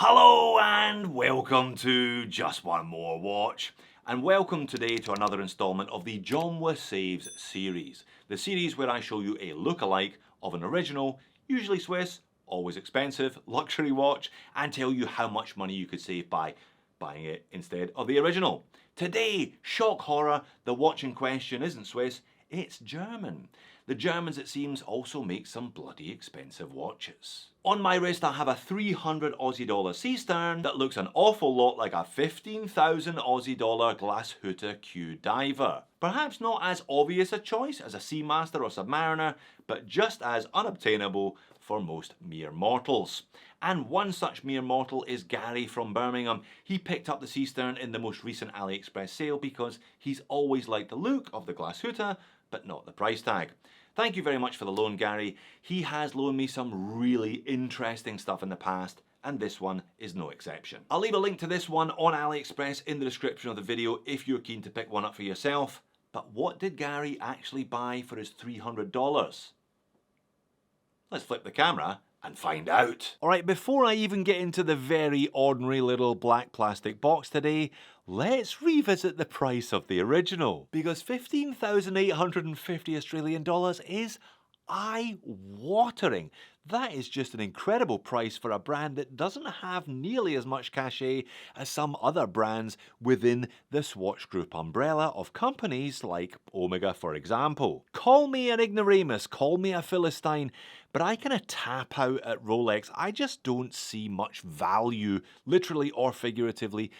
Hello and welcome to Just One More Watch, and welcome today to another installment of the John Saves series, the series where I show you a look-alike of an original, usually Swiss, always expensive, luxury watch, and tell you how much money you could save by buying it instead of the original. Today, shock horror, the watch in question isn't Swiss, it's German. The Germans, it seems, also make some bloody expensive watches. On my wrist I have a 300 Aussie dollar Seestern that looks an awful lot like a 15,000 Aussie dollar Glashütte Q diver. Perhaps not as obvious a choice as a Seamaster or Submariner, but just as unobtainable for most mere mortals. And one such mere mortal is Gary from Birmingham. He picked up the Seestern in the most recent AliExpress sale because he's always liked the look of the Glashütte, but not the price tag. Thank you very much for the loan, Gary. He has loaned me some really interesting stuff in the past, and this one is no exception. I'll leave a link to this one on AliExpress in the description of the video if you're keen to pick one up for yourself. But what did Gary actually buy for his $300? Let's flip the camera and find out. Alright, before I even get into the very ordinary little black plastic box today, let's revisit the price of the original. Because 15,850 Australian dollars is eye-watering. That is just an incredible price for a brand that doesn't have nearly as much cachet as some other brands within the Swatch Group umbrella of companies like Omega, for example. Call me an ignoramus, call me a Philistine, but I kind of tap out at Rolex. I just don't see much value, literally or figuratively,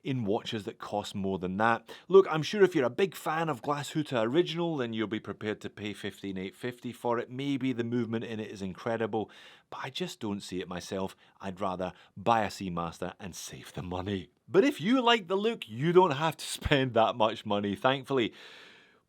in watches that cost more than that. Look, I'm sure if you're a big fan of Glashütte Original, then you'll be prepared to pay $15,850 for it. Maybe the movement in it is incredible, but I just don't see it myself. I'd rather buy a Seamaster and save the money. But if you like the look, you don't have to spend that much money, thankfully.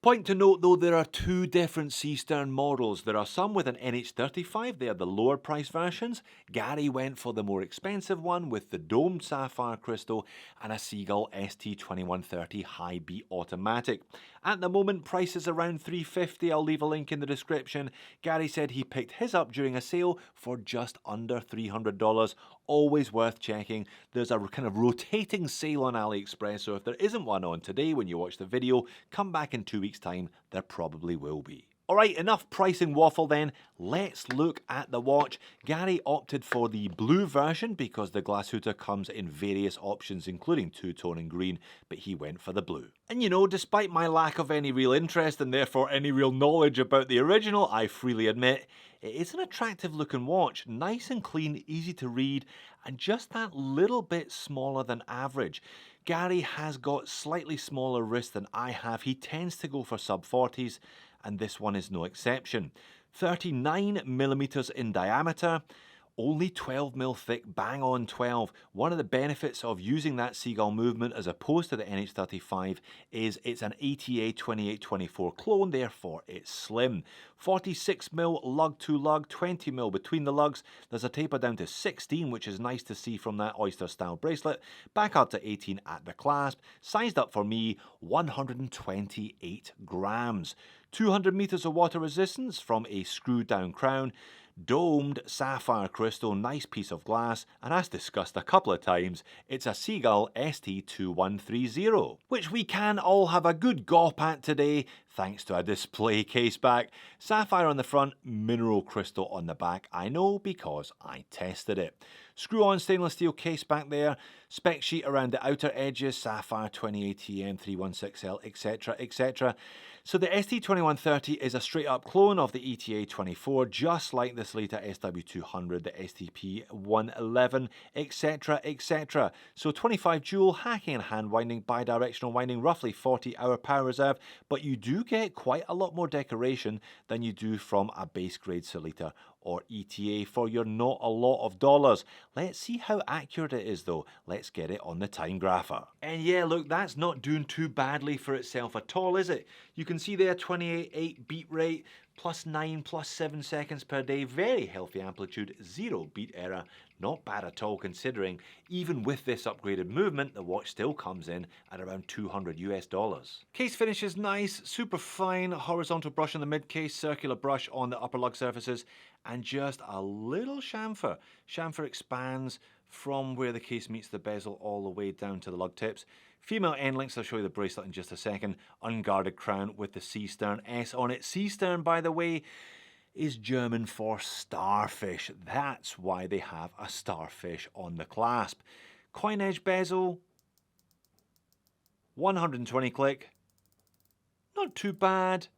Point to note though, there are two different Seestern models. There are some with an NH35, they are the lower price versions. Gary went for the more expensive one with the domed sapphire crystal and a SEA-GULL ST2130 high beat automatic. At the moment, price is around $350, I'll leave a link in the description. Gary said he picked his up during a sale for just under $300. Always worth checking. There's a kind of rotating sale on AliExpress, so if there isn't one on today when you watch the video, come back in 2 weeks' time, there probably will be. Alright, enough pricing waffle then, let's look at the watch. Gary opted for the blue version because the Glashütte comes in various options including two-tone and green, but he went for the blue. And you know, despite my lack of any real interest and therefore any real knowledge about the original, I freely admit, it is an attractive looking watch, nice and clean, easy to read, and just that little bit smaller than average. Gary has got slightly smaller wrists than I have. He tends to go for sub 40s, and this one is no exception. 39mm in diameter, only 12mm thick, bang on 12. One of the benefits of using that SEA-GULL movement as opposed to the NH35 is it's an ATA 2824 clone, therefore it's slim. 46mm lug to lug, 20mm between the lugs. There's a taper down to 16, which is nice to see from that oyster style bracelet. Back up to 18 at the clasp. Sized up for me, 128 grams. 200 meters of water resistance from a screwed down crown. Domed sapphire crystal, nice piece of glass, and as discussed a couple of times, it's a SEA-GULL ST2130, which we can all have a good gawp at today thanks to a display case back. Sapphire on the front, mineral crystal on the back. I know because I tested it. Screw-on stainless steel case back there, spec sheet around the outer edges, sapphire 20ATM 316L, etc, etc. So the ST2130 is a straight up clone of the ETA 24, just like the Sleita SW200, the STP 111, etc, etc. So 25 joule, hacking and hand winding, bidirectional winding, roughly 40-hour power reserve, but you do get quite a lot more decoration than you do from a base grade Sleita or ETA for your not a lot of dollars. Let's see how accurate it is though. Let's get it on the time grapher. And yeah, look, that's not doing too badly for itself at all, is it? You can see there 28.8 beat rate, +9, +7 seconds per day, very healthy amplitude, 0 beat error. Not bad at all considering even with this upgraded movement, the watch still comes in at around $200 US. Case finish is nice, super fine, horizontal brush on the mid case, circular brush on the upper lug surfaces, and just a little chamfer. Chamfer expands from where the case meets the bezel all the way down to the lug tips. Female end links, I'll show you the bracelet in just a second. Unguarded crown with the Seestern S on it. Seestern, by the way, is German for starfish. That's why they have a starfish on the clasp. Coin edge bezel, 120 click. Not too bad.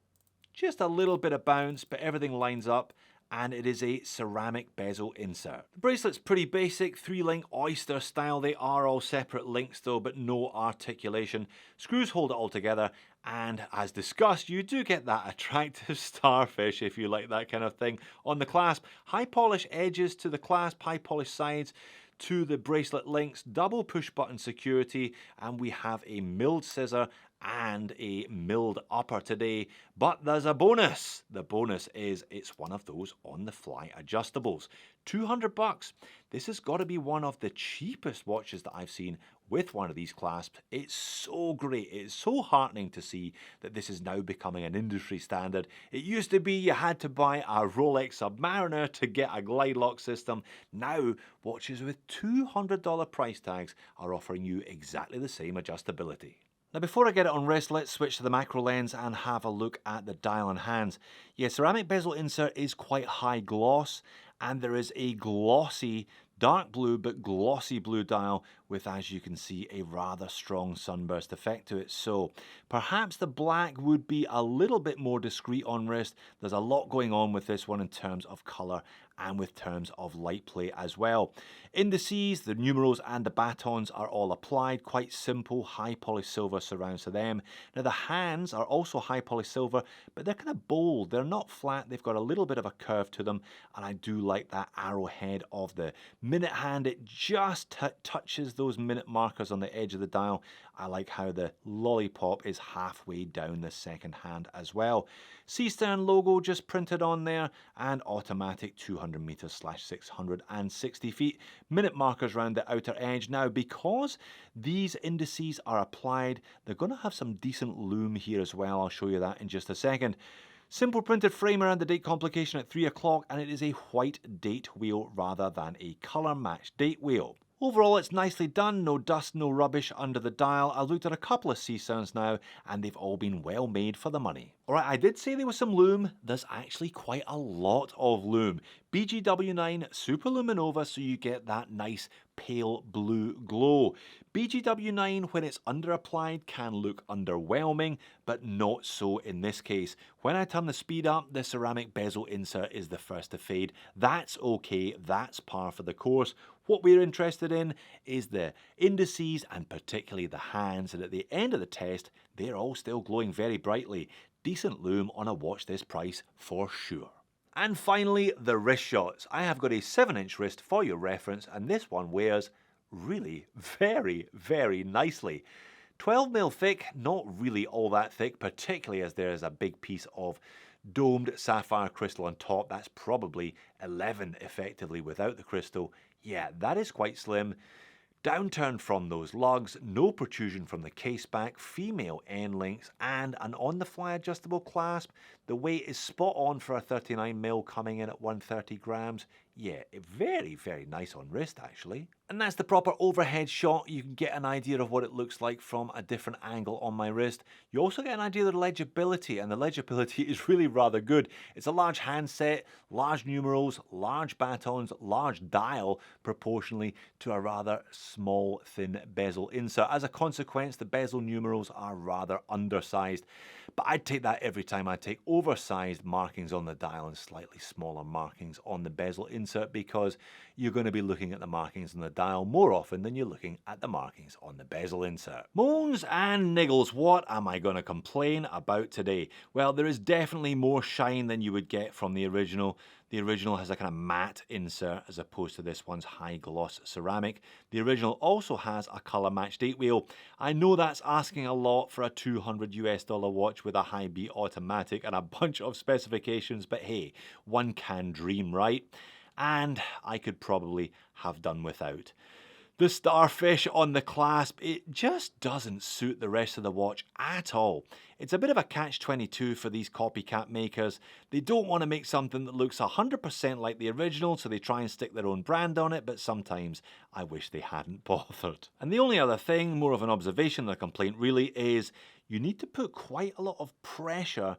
Just a little bit of bounce, but everything lines up, and it is a ceramic bezel insert. The bracelet's pretty basic, 3-link oyster style. They are all separate links though, but no articulation. Screws hold it all together, and as discussed, you do get that attractive starfish, if you like that kind of thing, on the clasp. High polish edges to the clasp, high polish sides to the bracelet links, double push button security, and we have a milled scissor and a milled upper today, but there's a bonus. The bonus is it's one of those on the fly adjustables. $200. This has got to be one of the cheapest watches that I've seen with one of these clasps. It's so great. It's so heartening to see that this is now becoming an industry standard. It used to be you had to buy a Rolex Submariner to get a glide lock system. Now watches with $200 price tags are offering you exactly the same adjustability. Now before I get it on wrist, let's switch to the macro lens and have a look at the dial and hands. Yeah, ceramic bezel insert is quite high gloss, and there is a glossy, dark blue but glossy blue dial with, as you can see, a rather strong sunburst effect to it. So perhaps the black would be a little bit more discreet on wrist. There's a lot going on with this one in terms of color and with terms of light play as well. Indices, the numerals and the batons are all applied, quite simple, high polished silver surrounds to them. Now the hands are also high polished silver, but they're kind of bold, they're not flat, they've got a little bit of a curve to them, and I do like that arrowhead of the minute hand. It just touches those minute markers on the edge of the dial. I like how the lollipop is halfway down the second hand as well. Seestern logo just printed on there, and automatic 200 meters / 660 feet. Minute markers around the outer edge. Now, because these indices are applied, they're going to have some decent lume here as well. I'll show you that in just a second. Simple printed frame around the date complication at 3 o'clock, and it is a white date wheel rather than a color matched date wheel. Overall, it's nicely done, no dust, no rubbish under the dial. I looked at a couple of Seesterns now, and they've all been well made for the money. Alright, I did say there was some lume. There's actually quite a lot of lume. BGW9 Superluminova, so you get that nice pale blue glow. BGW9, when it's under applied, can look underwhelming, but not so in this case. When I turn the speed up, the ceramic bezel insert is the first to fade. That's okay, that's par for the course. What we're interested in is the indices and particularly the hands, and at the end of the test, they're all still glowing very brightly. Decent lume on a watch this price for sure. And finally, the wrist shots. I have got a 7-inch wrist for your reference, and this one wears really very, very nicely. 12mm thick, not really all that thick, particularly as there is a big piece of domed sapphire crystal on top. That's probably 11 effectively without the crystal. Yeah, that is quite slim. Downturn from those lugs, no protrusion from the case back, female end links, and an on-the-fly adjustable clasp. The weight is spot on for a 39mm coming in at 130 grams. Yeah, very, very nice on wrist actually. And that's the proper overhead shot. You can get an idea of what it looks like from a different angle on my wrist. You also get an idea of the legibility, and the legibility is really rather good. It's a large handset, large numerals, large batons, large dial proportionally to a rather small, thin bezel insert. As a consequence, the bezel numerals are rather undersized. But I'd take that every time I take oversized markings on the dial and slightly smaller markings on the bezel insert, because you're going to be looking at the markings on the dial more often than you're looking at the markings on the bezel insert. Moans and niggles, what am I going to complain about today? Well, there is definitely more shine than you would get from the original. The original has a kind of matte insert as opposed to this one's high gloss ceramic. The original also has a color match date wheel. I know that's asking a lot for a $200 US watch with a high beat automatic and a bunch of specifications, but hey, one can dream, right? And I could probably have done without. The starfish on the clasp, it just doesn't suit the rest of the watch at all. It's a bit of a catch-22 for these copycat makers. They don't want to make something that looks 100% like the original, so they try and stick their own brand on it, but sometimes I wish they hadn't bothered. And the only other thing, more of an observation than a complaint really, is you need to put quite a lot of pressure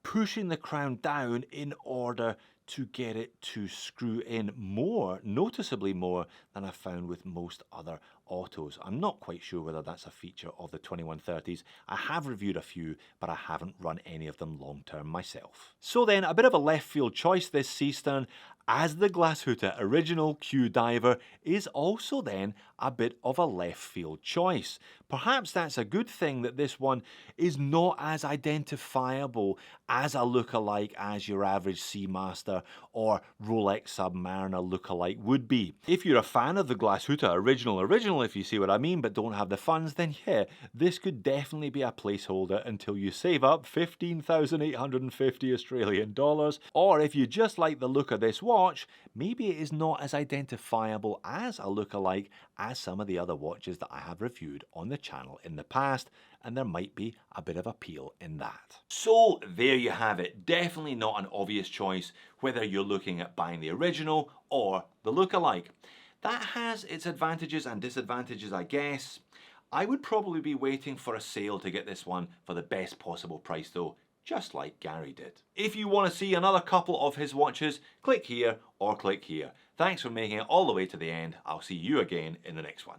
pushing the crown down in order to get it to screw in more, noticeably more than I found with most other autos. I'm not quite sure whether that's a feature of the 2130s. I have reviewed a few, but I haven't run any of them long term myself. So then, a bit of a left field choice, this Seestern, as the Glashütte original Q diver, is also then a bit of a left field choice. Perhaps that's a good thing that this one is not as identifiable as a lookalike as your average Seamaster or Rolex Submariner lookalike would be. If you're a fan of the Glashütte original, if you see what I mean, but don't have the funds, then yeah, this could definitely be a placeholder until you save up 15,850 Australian dollars, or if you just like the look of this watch, maybe it is not as identifiable as a lookalike as some of the other watches that I have reviewed on the channel in the past, and there might be a bit of appeal in that. So there you have it. Definitely not an obvious choice whether you're looking at buying the original or the lookalike. That has its advantages and disadvantages, I guess. I would probably be waiting for a sale to get this one for the best possible price though, just like Gary did. If you want to see another couple of his watches, click here or click here. Thanks for making it all the way to the end. I'll see you again in the next one.